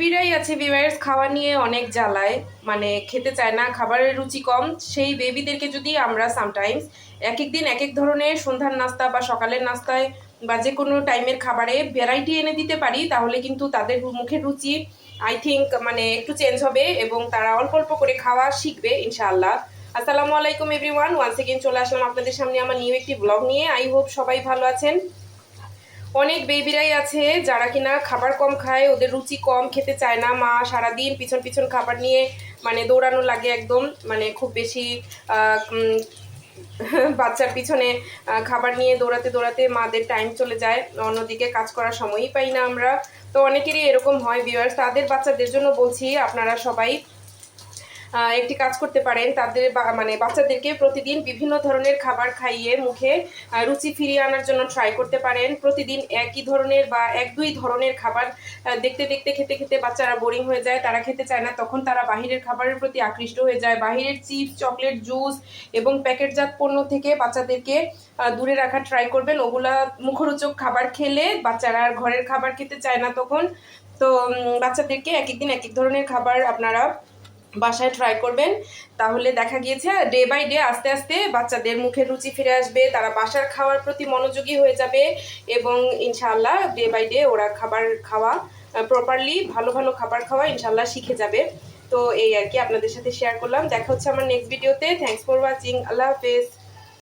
বেবিরাই আছে ভিউয়ার্স খাওয়া নিয়ে অনেক জ্বালায়, মানে খেতে চায় না, খাবারের রুচি কম। সেই বেবিদেরকে যদি আমরা সামটাইমস এক এক দিন এক এক ধরনের সন্ধ্যার নাস্তা বা সকালের নাস্তায় বা যে কোনো টাইমের খাবারে ভ্যারাইটি এনে দিতে পারি, তাহলে কিন্তু তাদের মুখের রুচি আই থিঙ্ক মানে একটু চেঞ্জ হবে এবং তারা অল্প অল্প করে খাওয়া শিখবে ইনশাআল্লাহ। আসসালামু আলাইকুম এভরিওয়ান, ওয়ান্স এগেইন চলে আসলাম আপনাদের সামনে আমার নিউ একটি ব্লগ নিয়ে। আই হোপ সবাই ভালো আছেন। অনেক বেবিরাই আছে যারা কিনা খাবার কম খায়, ওদের রুচি কম, খেতে চায় না। মা সারাদিন পিছন পিছন খাবার নিয়ে মানে দৌড়ানো লাগে একদম, মানে খুব বেশি বাচ্চার পিছনে খাবার নিয়ে দৌড়াতে দৌড়াতে মাদের টাইম চলে যায়, অন্যদিকে কাজ করার সময়ই পাই না আমরা। তো অনেকেরই এরকম হয় ভিউয়ার্স। তাদের বাচ্চাদের জন্য বলছি, আপনারা সবাই একটি কাজ করতে পারেন, তাদের মানে বাচ্চাদেরকে প্রতিদিন বিভিন্ন ধরনের খাবার খাইয়ে মুখে রুচি ফিরিয়ে আনার জন্য ট্রাই করতে পারেন। প্রতিদিন একই ধরনের বা এক দুই ধরনের খাবার দেখতে দেখতে খেতে খেতে বাচ্চারা বোরিং হয়ে যায়, তারা খেতে চায় না, তখন তারা বাহিরের খাবারের প্রতি আকৃষ্ট হয়ে যায়। বাহিরের চিপস, চকলেট, জুস এবং প্যাকেটজাত পণ্য থেকে বাচ্চাদেরকে দূরে রাখার ট্রাই করবেন। ওগুলা মুখরোচক খাবার খেলে বাচ্চারা আর ঘরের খাবার খেতে চায় না তখন। তো বাচ্চাদেরকে এক একদিন এক এক ধরনের খাবার আপনারা বাসায় ট্রাই করবেন, তাহলে দেখা গিয়েছে ডে বাই ডে আস্তে আস্তে বাচ্চাদের মুখের রুচি ফিরে আসবে, তারা বাসার খাওয়ার প্রতি মনোযোগী হয়ে যাবে এবং ইনশাআল্লাহ ডে বাই ডে ওরা খাবার খাওয়া প্রপারলি, ভালো ভালো খাবার খাওয়া ইনশাআল্লাহ শিখে যাবে। তো এই আর কি আপনাদের সাথে শেয়ার করলাম। দেখা হচ্ছে আমার নেক্সট ভিডিওতে। Thanks for watching. আল্লাহ হাফেজ।